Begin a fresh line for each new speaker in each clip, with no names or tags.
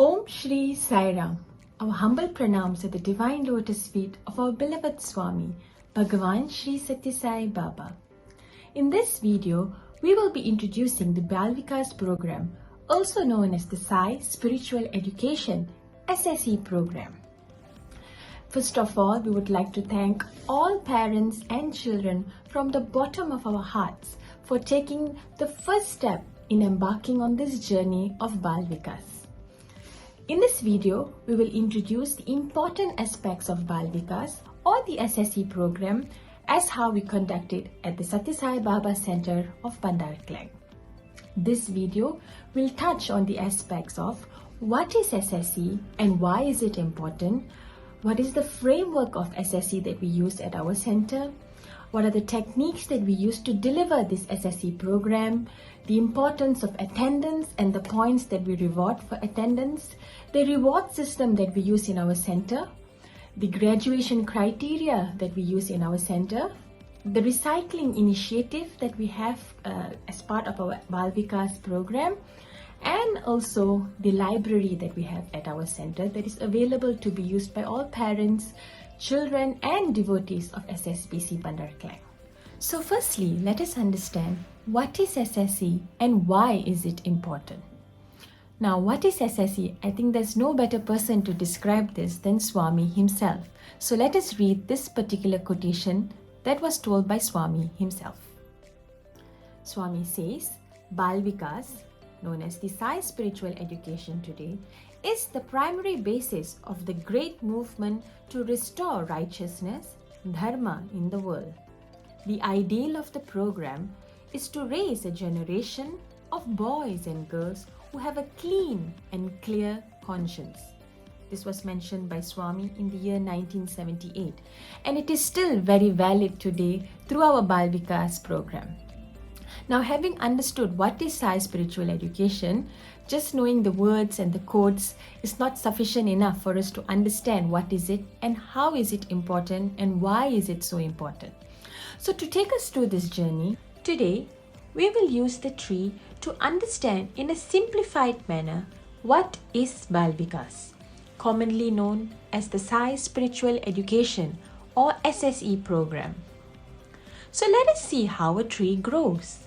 Om Shri Sai Ram. Our humble pranams at the divine lotus feet of our beloved Swami, Bhagavan Shri Sai Baba. In this video, we will be introducing the Balvikas program, also known as the Sai Spiritual Education S.S.E program. First of all, we would like to thank all parents and children from the bottom of our hearts for taking the first step in embarking on this journey of Balvikas. In this video, we will introduce the important aspects of Balvikas or the S.S.E program as how we conduct it at the Sai Baba Center of Bandar Klang. This video will touch on the aspects of what is S.S.E and why is it important, what is the framework of S.S.E that we use at our center, what are the techniques that we use to deliver this S.S.E program, the importance of attendance and the points that we reward for attendance, the reward system that we use in our center, the graduation criteria that we use in our center, the recycling initiative that we have as part of our Balvikas program, and also the library that we have at our center that is available to be used by all parents, children and devotees of SSBC Bandar Klang. So firstly, let us understand what is S.S.E and why is it important. Now, what is S.S.E? I think there's no better person to describe this than Swami himself. So let us read this particular quotation that was told by Swami himself. Swami says, Balvikas, known as the Sai spiritual education today, is the primary basis of the great movement to restore righteousness, dharma in the world. The ideal of the program is to raise a generation of boys and girls who have a clean and clear conscience. This was mentioned by Swami in the year 1978, and it is still very valid today through our Balvikas program. Now, having understood what is Sai spiritual education, just knowing the words and the codes is not sufficient enough for us to understand what is it and how is it important and why is it so important. So to take us through this journey, today we will use the tree to understand in a simplified manner what is Balvikas, commonly known as the Sai Spiritual Education or S.S.E program. So let us see how a tree grows.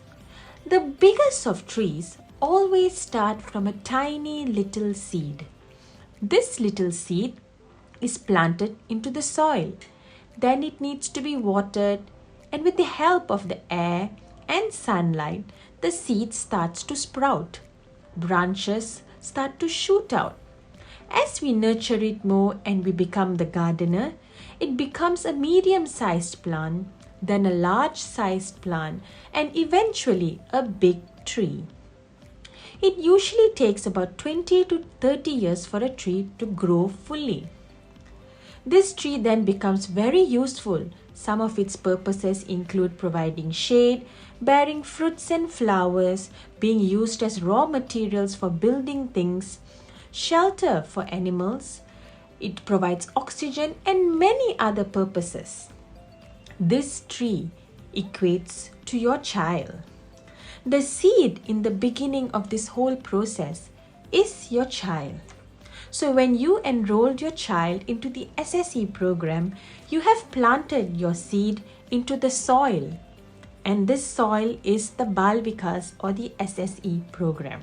The biggest of trees always start from a tiny little seed. This little seed is planted into the soil. Then it needs to be watered, and with the help of the air and sunlight, the seed starts to sprout. Branches start to shoot out. As we nurture it more and we become the gardener, it becomes a medium-sized plant, then a large-sized plant, and eventually a big tree. It usually takes about 20 to 30 years for a tree to grow fully. This tree then becomes very useful. Some of its purposes include providing shade, bearing fruits and flowers, being used as raw materials for building things, shelter for animals. It provides oxygen and many other purposes. This tree equates to your child. The seed in the beginning of this whole process is your child. So when you enrolled your child into the S.S.E program, you have planted your seed into the soil. And this soil is the Balvikas or the S.S.E program.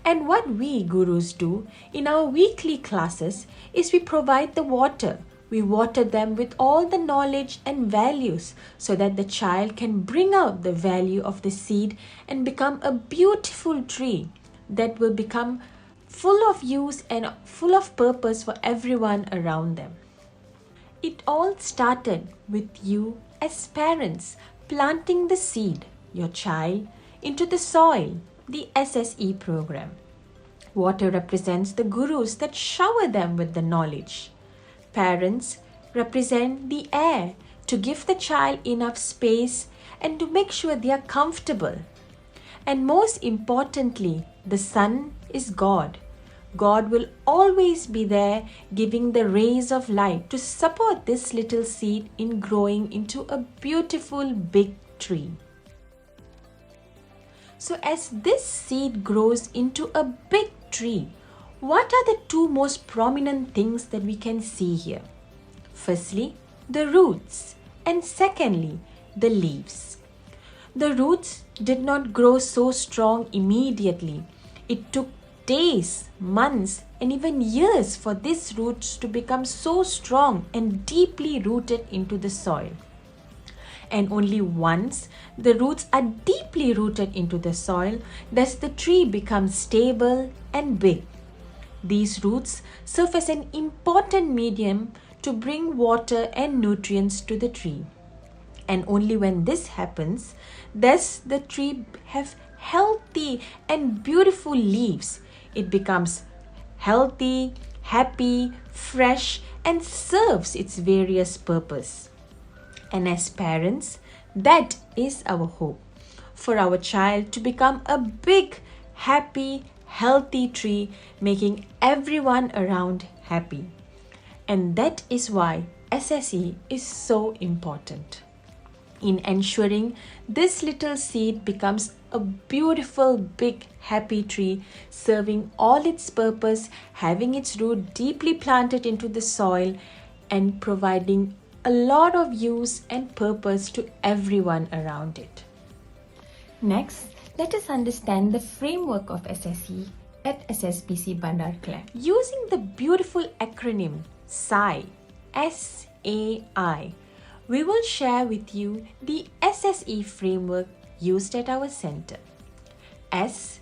And what we gurus do in our weekly classes is we provide the water. We water them with all the knowledge and values so that the child can bring out the value of the seed and become a beautiful tree that will become full of use and full of purpose for everyone around them. It all started with you as parents planting the seed, your child, into the soil, the S.S.E program. Water represents the gurus that shower them with the knowledge. Parents represent the air to give the child enough space and to make sure they are comfortable. And most importantly, the sun is God. God will always be there giving the rays of light to support this little seed in growing into a beautiful big tree. So as this seed grows into a big tree, What are the two most prominent things that we can see here? Firstly, the roots, and secondly, the leaves. The roots did not grow so strong immediately. It took days, months, and even years for these roots to become so strong and deeply rooted into the soil. And only once the roots are deeply rooted into the soil does the tree become stable and big. These roots serve as an important medium to bring water and nutrients to the tree. And only when this happens does the tree have healthy and beautiful leaves. It becomes healthy, happy, fresh, and serves its various purpose. And as parents, that is our hope, for our child to become a big, happy, healthy tree, making everyone around happy. And that is why S.S.E is so important in ensuring this little seed becomes a beautiful, big, happy tree, serving all its purpose, having its root deeply planted into the soil, and providing a lot of use and purpose to everyone around it. Next, let us understand the framework of S.S.E at SSBC Bandar Klang. Using the beautiful acronym SAI, S-A-I, we will share with you the S.S.E framework used at our center. S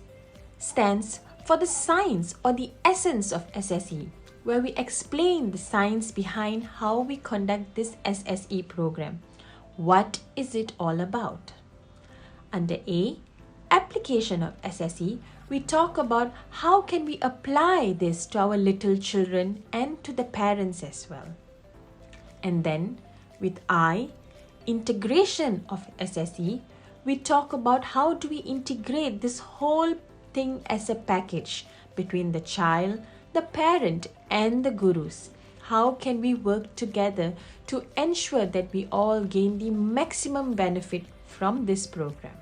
stands for the science or the essence of S.S.E, where we explain the science behind how we conduct this S.S.E program. What is it all about? Under A, application of S.S.E, we talk about how can we apply this to our little children and to the parents as well. And then with I, integration of S.S.E, we talk about how do we integrate this whole thing as a package between the child, the parent, and the gurus. How can we work together to ensure that we all gain the maximum benefit from this program?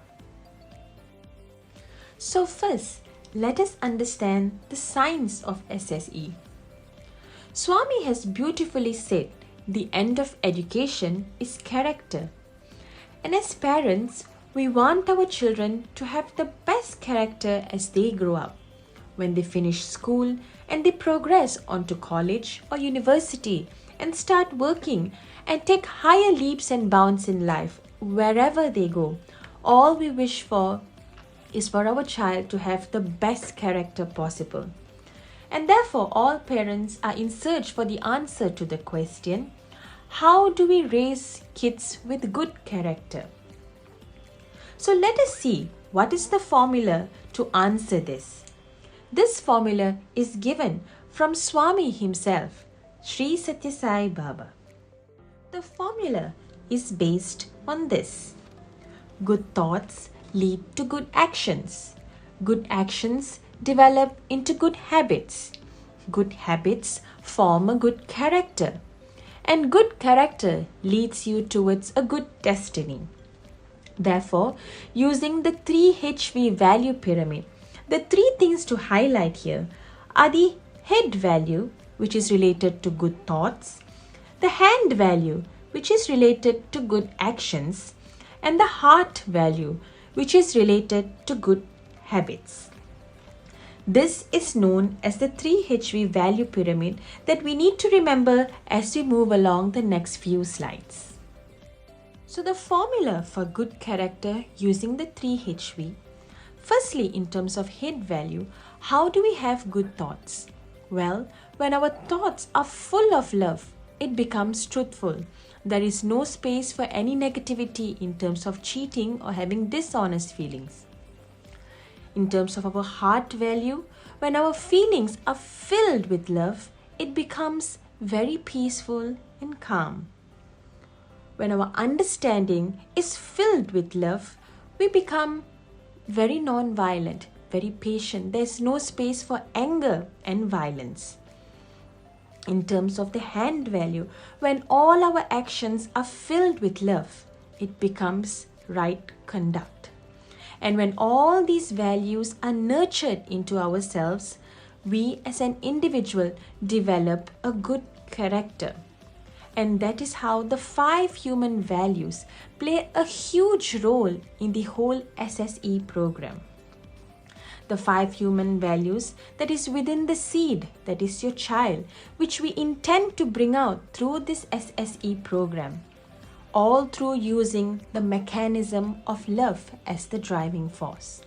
So first, let us understand the science of S.S.E. Swami has beautifully said, the end of education is character. And as parents, we want our children to have the best character as they grow up. When they finish school and they progress on to college or university and start working and take higher leaps and bounds in life, wherever they go, all we wish for is for our child to have the best character possible. And therefore, all parents are in search for the answer to the question, how do we raise kids with good character? So let us see what is the formula to answer this. This formula is given from Swami himself, Sri Sathya Sai Baba. The formula is based on this. Good thoughts lead to good actions. Good actions develop into good habits. Good habits form a good character. And good character leads you towards a good destiny. Therefore, using the 3HV value pyramid, the three things to highlight here are the head value, which is related to good thoughts, the hand value, which is related to good actions, and the heart value, which is related to good habits. This is known as the 3HV value pyramid that we need to remember as we move along the next few slides. So the formula for good character using the 3HV. Firstly, in terms of head value, how do we have good thoughts? Well, when our thoughts are full of love, it becomes truthful. There is no space for any negativity in terms of cheating or having dishonest feelings. In terms of our heart value, when our feelings are filled with love, it becomes very peaceful and calm. When our understanding is filled with love, we become very non-violent, very patient. There's no space for anger and violence. In terms of the hand value, when all our actions are filled with love, it becomes right conduct. And when all these values are nurtured into ourselves, we as an individual develop a good character. And that is how the 5 human values play a huge role in the whole SSE program. The 5 human values that is within the seed, that is your child, which we intend to bring out through this SSE program, all through using the mechanism of love as the driving force.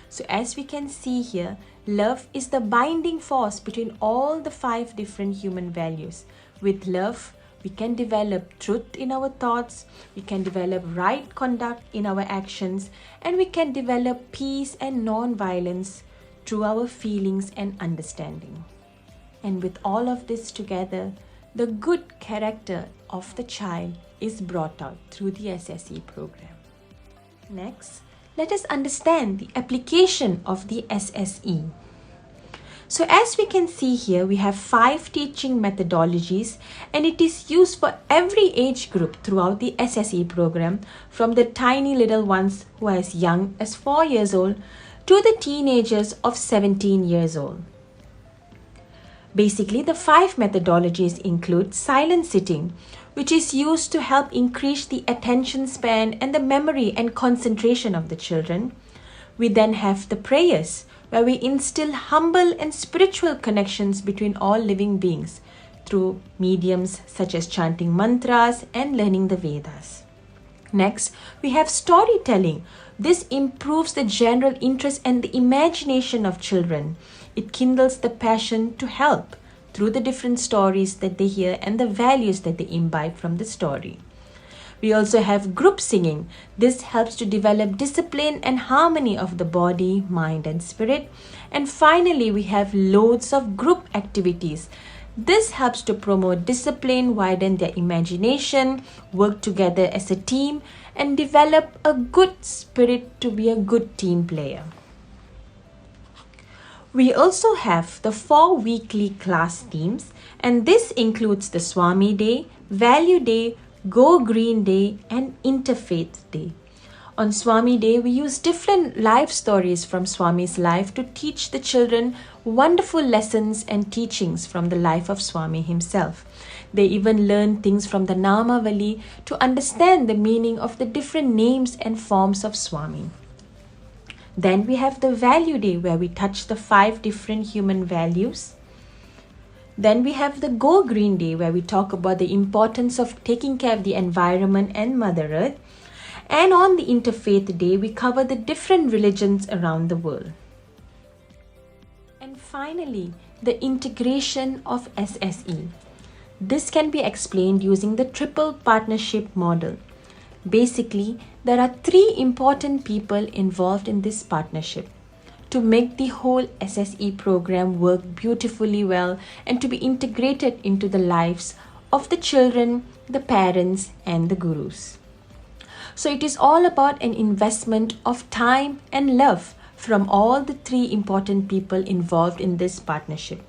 So as we can see here, love is the binding force between all the 5 different human values. With love, we can develop truth in our thoughts, we can develop right conduct in our actions, and we can develop peace and non-violence through our feelings and understanding. And with all of this together, the good character of the child is brought out through the SSE program. Next, let us understand the application of the SSE. So as we can see here, we have 5 teaching methodologies, and it is used for every age group throughout the SSE program, from the tiny little ones who are as young as 4 years old to the teenagers of 17 years old. Basically, the 5 methodologies include silent sitting, which is used to help increase the attention span and the memory and concentration of the children. We then have the prayers, where we instill humble and spiritual connections between all living beings through mediums such as chanting mantras and learning the Vedas. Next, we have storytelling. This improves the general interest and the imagination of children. It kindles the passion to help through the different stories that they hear and the values that they imbibe from the story. We also have group singing. This helps to develop discipline and harmony of the body, mind, and spirit. And finally, we have loads of group activities. This helps to promote discipline, widen their imagination, work together as a team, and develop a good spirit to be a good team player. We also have the 4 weekly class themes, and this includes the Swami Day, Value Day, Go Green Day, and Interfaith Day. On Swami Day, we use different life stories from Swami's life to teach the children wonderful lessons and teachings from the life of Swami himself. They even learn things from the Namavali to understand the meaning of the different names and forms of Swami. Then we have the Value Day, where we touch the 5 different human values. Then we have the Go Green Day, where we talk about the importance of taking care of the environment and Mother Earth. And on the Interfaith Day, we cover the different religions around the world. And finally, the integration of SSE. This can be explained using the triple partnership model. Basically, there are 3 important people involved in this partnership to make the whole SSE program work beautifully well and to be integrated into the lives of the children, the parents, and the gurus. So it is all about an investment of time and love from all the 3 important people involved in this partnership.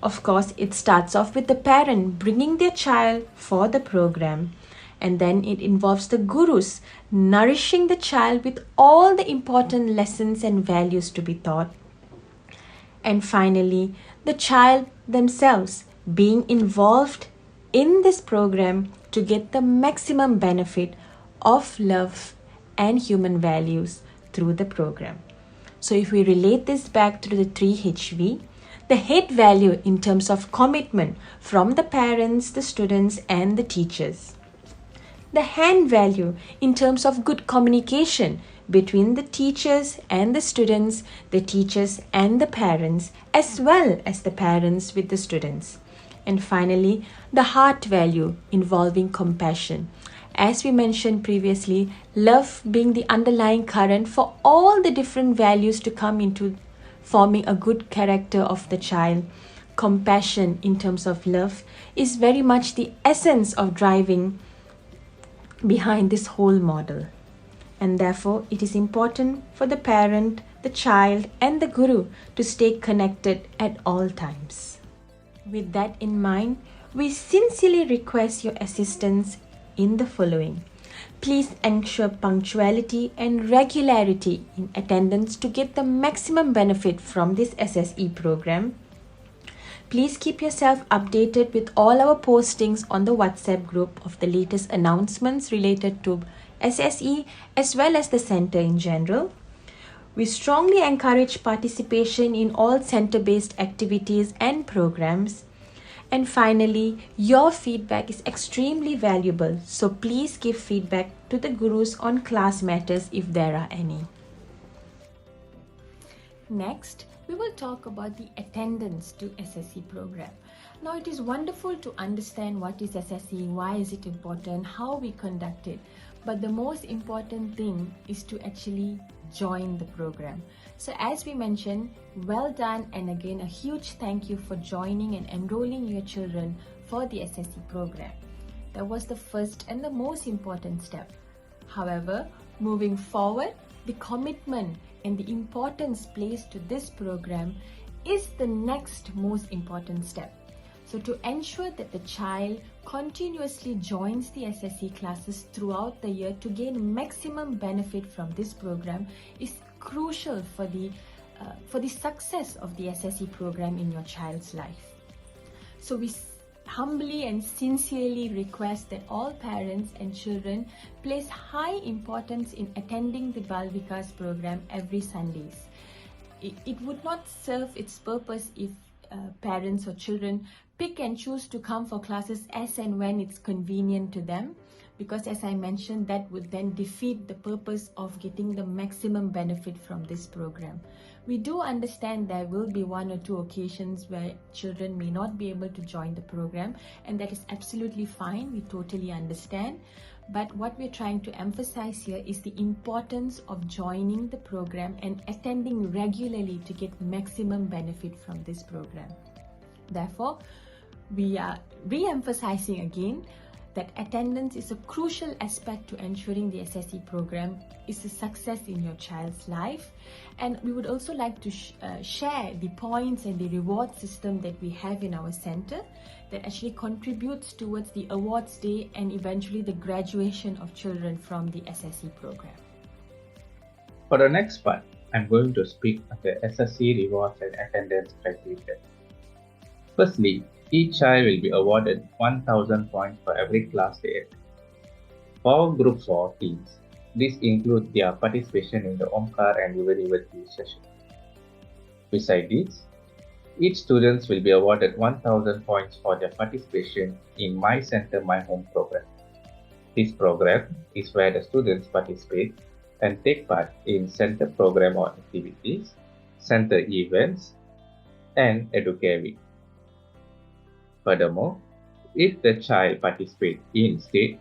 Of course, it starts off with the parent bringing their child for the program, and then it involves the gurus nourishing the child with all the important lessons and values to be taught. And finally, the child themselves being involved in this program to get the maximum benefit of love and human values through the program. So if we relate this back to the 3HV, the head value in terms of commitment from the parents, the students, and the teachers. The hand value in terms of good communication between the teachers and the students, the teachers and the parents, as well as the parents with the students. And finally, the heart value involving compassion. As we mentioned previously, love being the underlying current for all the different values to come into forming a good character of the child. Compassion in terms of love is very much the essence of driving behind this whole model. And therefore, it is important for the parent, the child, and the guru to stay connected at all times. With that in mind, we sincerely request your assistance in the following. Please ensure punctuality and regularity in attendance to get the maximum benefit from this SSE program. Please keep yourself updated with all our postings on the WhatsApp group of the latest announcements related to SSE as well as the center in general. We strongly encourage participation in all center-based activities and programs. And finally, your feedback is extremely valuable, so please give feedback to the gurus on class matters if there are any. Next, we will talk about the attendance to SSE program. Now, it is wonderful to understand what is SSE, why is it important, how we conduct it. But the most important thing is to actually join the program. So as we mentioned, well done, and again a huge thank you for joining and enrolling your children for the SSE program. That was the first and the most important step. However, moving forward, the commitment and the importance placed to this program is the next most important step. So to ensure that the child continuously joins the SSE classes throughout the year to gain maximum benefit from this program is crucial for the success of the SSE program in your child's life. So we humbly and sincerely request that all parents and children place high importance in attending the Balvikas program every Sundays. It would not serve its purpose if parents or children pick and choose to come for classes as and when it's convenient to them, because as I mentioned, that would then defeat the purpose of getting the maximum benefit from this program. We do understand there will be one or two occasions where children may not be able to join the program, and that is absolutely fine. We totally understand. But what we're trying to emphasize here is the importance of joining the program and attending regularly to get maximum benefit from this program. Therefore, we are re-emphasizing again that attendance is a crucial aspect to ensuring the SSE program is a success in your child's life. And we would also like to share the points and the reward system that we have in our center that actually contributes towards the awards day and eventually the graduation of children from the SSE program.
For the next part, I'm going to speak on the SSE rewards and attendance criteria. Firstly, each child will be awarded 1,000 points for every class they attend. For groups or teams, this includes their participation in the Omkar and Yuvadi session. Besides this, each student will be awarded 1,000 points for their participation in My Center, My Home program. This program is where the students participate and take part in center program or activities, center events, and Educare Week. Furthermore, if the child participates in state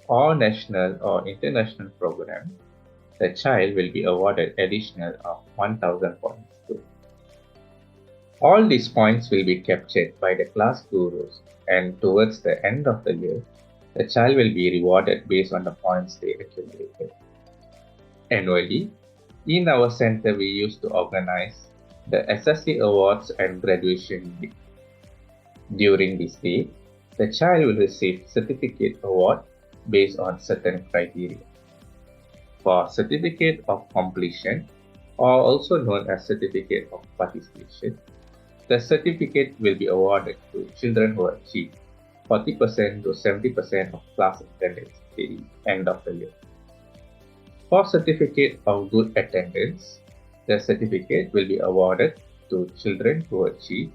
or national or international program, the child will be awarded additional of 1,000 points too. All these points will be captured by the class gurus, and towards the end of the year, the child will be rewarded based on the points they accumulated. Annually, in our center, we used to organize the SSE Awards and Graduation Week. During this day, the child will receive certificate award based on certain criteria. For certificate of completion, or also known as certificate of participation, the certificate will be awarded to children who achieve 40% to 70% of class attendance at the end of the year. For certificate of good attendance, the certificate will be awarded to children who achieve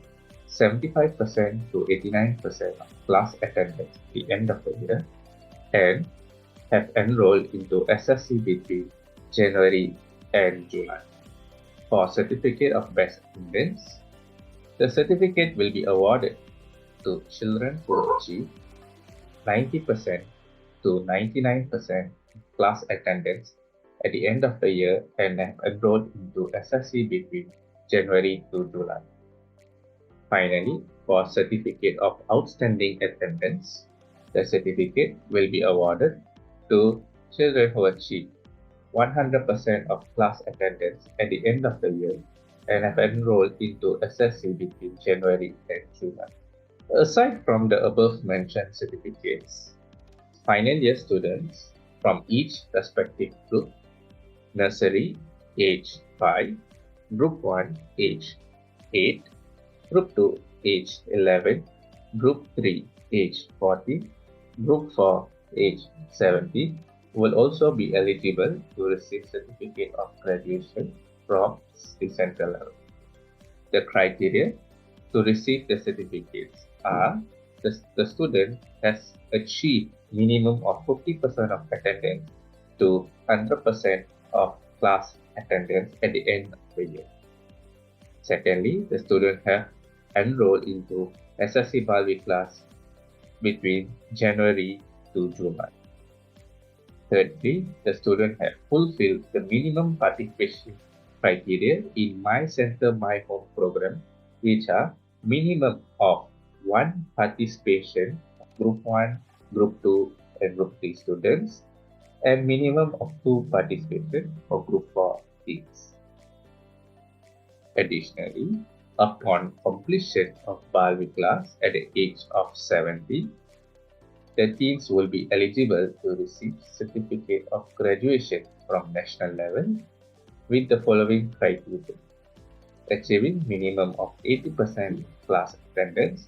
75% to 89% of class attendance at the end of the year and have enrolled into SSE between January and July. For certificate of best attendance, the certificate will be awarded to children who achieve 90% to 99% class attendance at the end of the year and have enrolled into SSE between January to July. Finally, for certificate of outstanding attendance, the certificate will be awarded to children who achieve 100% of class attendance at the end of the year and have enrolled into SSE between January and July. Aside from the above mentioned certificates, final year students from each respective group: nursery age 5, group 1 age 8, group 2 age 11, group 3 age 14, group 4 age 17 will also be eligible to receive certificate of graduation from the central level. The criteria to receive the certificates are: the student has achieved minimum of 50% of attendance to 100% of class attendance at the end of the year. Secondly, the student have enrolled into S.S.E Balvikas between January to July. Thirdly, the student have fulfilled the minimum participation criteria in My Center My Home program, which are minimum of 1 participation of Group 1, Group 2, and Group 3 students, and minimum of 2 participation for Group 4 teams. Additionally, upon completion of Balvikas at the age of 70, the teens will be eligible to receive certificate of graduation from national level with the following criteria: achieving minimum of 80% class attendance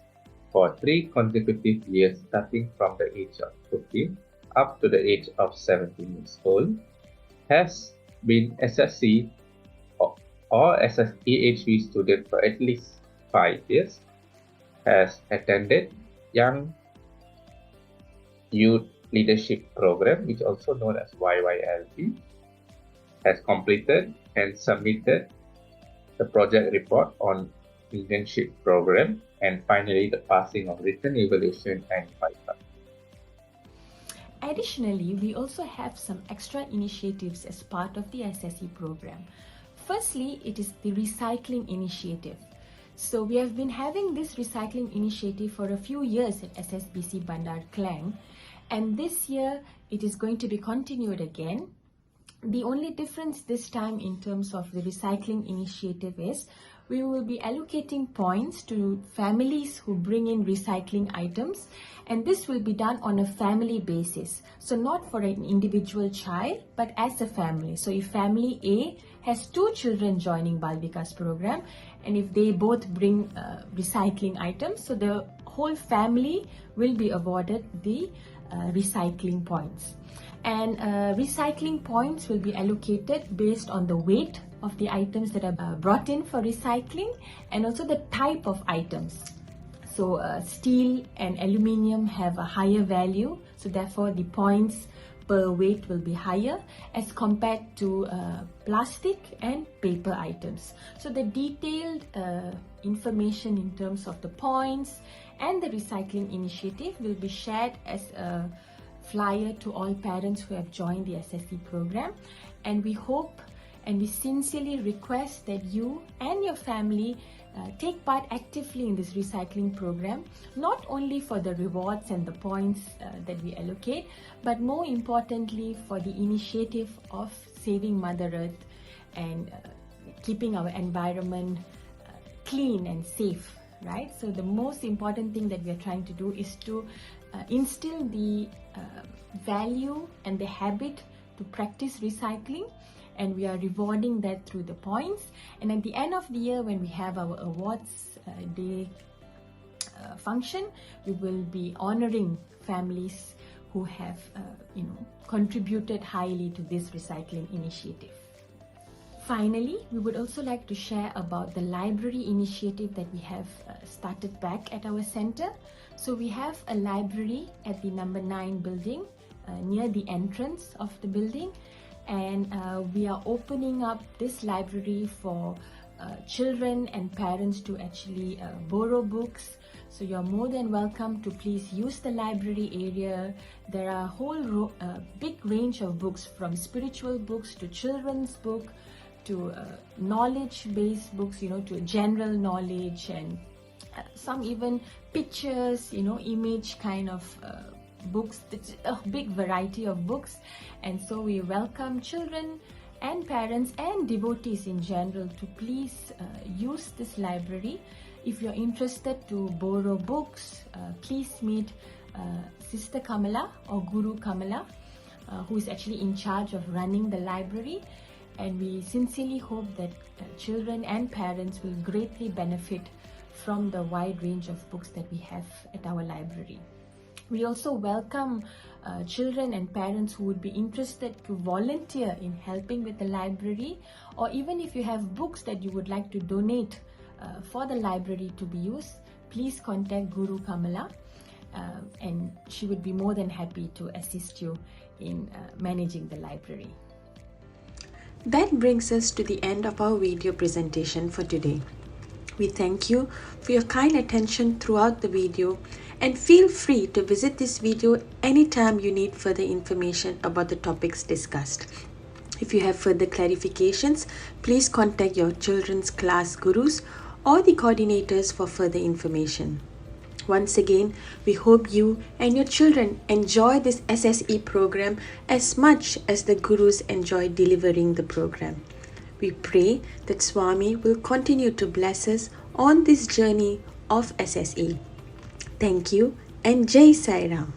for 3 consecutive years starting from the age of 15 up to the age of 17 years old, has been S.S.E or SSE student for at least 5 years, has attended Young Youth Leadership Program, which is also known as YYLP, has completed and submitted the project report on internship program, and finally the passing of written evaluation and FIFA.
Additionally, we also have some extra initiatives as part of the S.S.E program. Firstly, it is the recycling initiative. So we have been having this recycling initiative for a few years at SSBC Bandar Klang, and this year it is going to be continued again. The only difference this time in terms of the recycling initiative is we will be allocating points to families who bring in recycling items, and this will be done on a family basis. So not for an individual child, but as a family. So if family A has 2 children joining Balvikas program, and if they both bring recycling items, so the whole family will be awarded the recycling points. And recycling points will be allocated based on the weight of the items that are brought in for recycling, and also the type of items. So steel and aluminium have a higher value, so therefore the points per weight will be higher as compared to plastic and paper items. So the detailed information in terms of the points and the recycling initiative will be shared as a flyer to all parents who have joined the S.S.E program, and we hope and we sincerely request that you and your family take part actively in this recycling program, not only for the rewards and the points that we allocate, but more importantly for the initiative of saving Mother Earth and keeping our environment clean and safe, right? So the most important thing that we are trying to do is to instill the value and the habit to practice recycling, and we are rewarding that through the points. And at the end of the year, when we have our awards day function, we will be honoring families who have contributed highly to this recycling initiative. Finally, we would also like to share about the library initiative that we have started back at our center. So we have a library at the number 9 building near the entrance of the building, and we are opening up this library for children and parents to actually borrow books. So you're more than welcome to please use the library area. There are a whole big range of books, from spiritual books to children's book to knowledge-based books, to general knowledge, and some even pictures, image kind of books. It's a big variety of books, and so we welcome children and parents and devotees in general to please use this library. If you're interested to borrow books, please meet Sister Kamala or Guru Kamala who is actually in charge of running the library, and we sincerely hope that children and parents will greatly benefit from the wide range of books that we have at our library. We also welcome children and parents who would be interested to volunteer in helping with the library, or even if you have books that you would like to donate for the library to be used, please contact Guru Kamala and she would be more than happy to assist you in managing the library.
That brings us to the end of our video presentation for today. We thank you for your kind attention throughout the video, and feel free to visit this video anytime you need further information about the topics discussed. If you have further clarifications, please contact your children's class gurus or the coordinators for further information. Once again, we hope you and your children enjoy this S.S.E program as much as the gurus enjoy delivering the program. We pray that Swami will continue to bless us on this journey of S.S.E. Thank you and Jai Sai Ram.